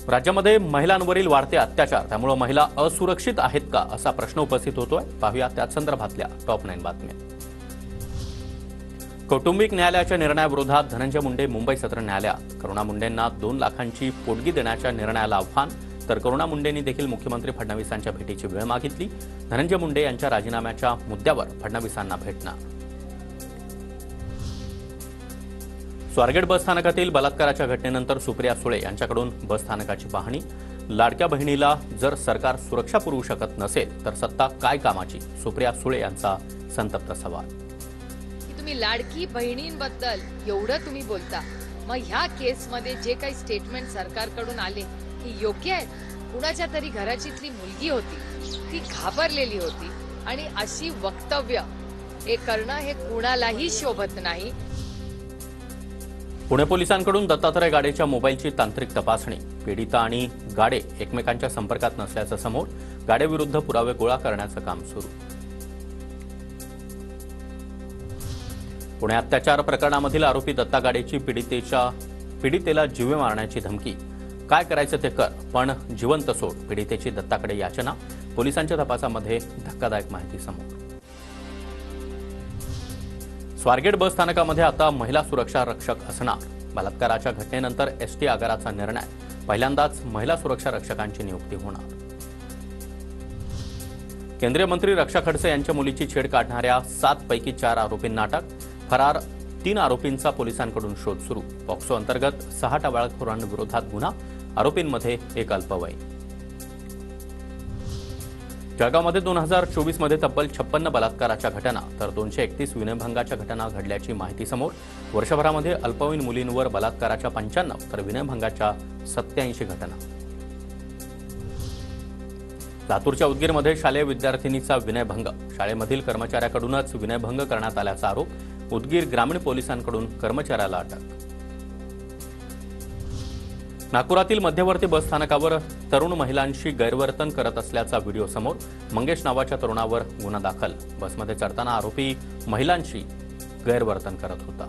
राज्यामध्ये महिलांवरील वाढते अत्याचार, त्यामुळे महिला असुरक्षित आहेत का असा प्रश्न उपस्थित होतोय। पाहूया त्याच संदर्भातल्या टॉप 9 बातम्या। कौटुंबिक न्यायालयाच्या निर्णयाविरोधात धनंजय मुंडे मुंबई सत्र न्यायालयात। करुणा मुंडेंना 2 लाखांची पोटगी देण्याच्या निर्णयाला आव्हान, तर करुणा मुंडेंनी देखील मुख्यमंत्री फडणवीसांच्या भेटीची वेळ मागितली। धनंजय मुंडे यांच्या राजीनाम्याच्या मुद्द्यावर फडणवीसांना भेटणार। स्वारगेट बसस्थानकातील बलात्काराच्या घटनेनंतर सुप्रिया सुळे यांच्याकडून बसस्थानकाची पाहणी। लाडक्या बहिणीला जर सरकार सुरक्षा पुरवू शकत नसेल तर सत्ता काय कामाची, सुप्रिया सुळे यांचा संतप्त सवाल। तुम्ही लाडकी बहिणींबद्दल एवढं तुम्ही बोलता, मग ह्या केसमध्ये जे काही स्टेटमेंट सरकारकडून आले ही योग्य आहे? कुणाच्या तरी घराचीतली मुलगी होती, ती घाबरलेली होती आणि अशी वक्तव्य हे करणं हे कुणालाही शोभत नाही। पुणे पोलिसांकडून दत्तात्रय गाडेच्या मोबाईलची तांत्रिक तपासणी। पीडिता आणि गाडे एकमेकांच्या संपर्कात नसल्याचं समोर, गाडेविरुद्ध पुरावे गोळा करण्याचं काम सुरू। पुणे अत्याचार प्रकरणामधील आरोपी दत्ता गाडेची पीडितेला जीवे मारण्याची धमकी। काय करायचं ते कर, पण जिवंत सोड, पीडितेची दत्ताकडे याचना। पोलिसांच्या तपासामध्ये धक्कादायक माहिती समोर। स्वारगेट बस स्थानकामध्ये आता महिला सुरक्षा रक्षक असणार। बलात्काराच्या घटनेनंतर एसटी आगाराचा निर्णय, पहिल्यांदाच महिला सुरक्षा रक्षकांची नियुक्ती होणार। केंद्रीय मंत्री रक्षा खडसे यांच्या मुलीची छेड काढणाऱ्या 7 पैकी 4 आरोपींना अटक। फरार 3 आरोपींचा पोलिसांकडून शोध सुरू। पॉक्सो अंतर्गत 6 टवाळखोरांविरोधात गुन्हा, आरोपींमध्ये एक अल्पवयीन। जळगावमध्ये 2024 मध्ये तब्बल 56 बलात्काराच्या घटना तर 231 विनयभंगाच्या घटना घडल्याची माहिती समोर। वर्षभरामध्ये अल्पवयीन मुलींवर बलात्काराच्या 95 तर विनयभंगाच्या 87 घटना। लातूरच्या उदगीरमध्ये शालेय विद्यार्थिनीचा विनयभंग, शाळेमधील कर्मचाऱ्याकडूनच विनयभंग करण्यात आल्याचा आरोप। उदगीर ग्रामीण पोलिसांकडून कर्मचाऱ्याला अटक। नागपुरातील मध्यवर्ती बसस्थानकावर तरुण महिलांशी गैरवर्तन करत असल्याचा व्हिडिओ समोर। मंगेश नावाच्या तरुणावर गुन्हा दाखल। बसमध्ये चढताना आरोपी महिलांशी गैरवर्तन करत होता।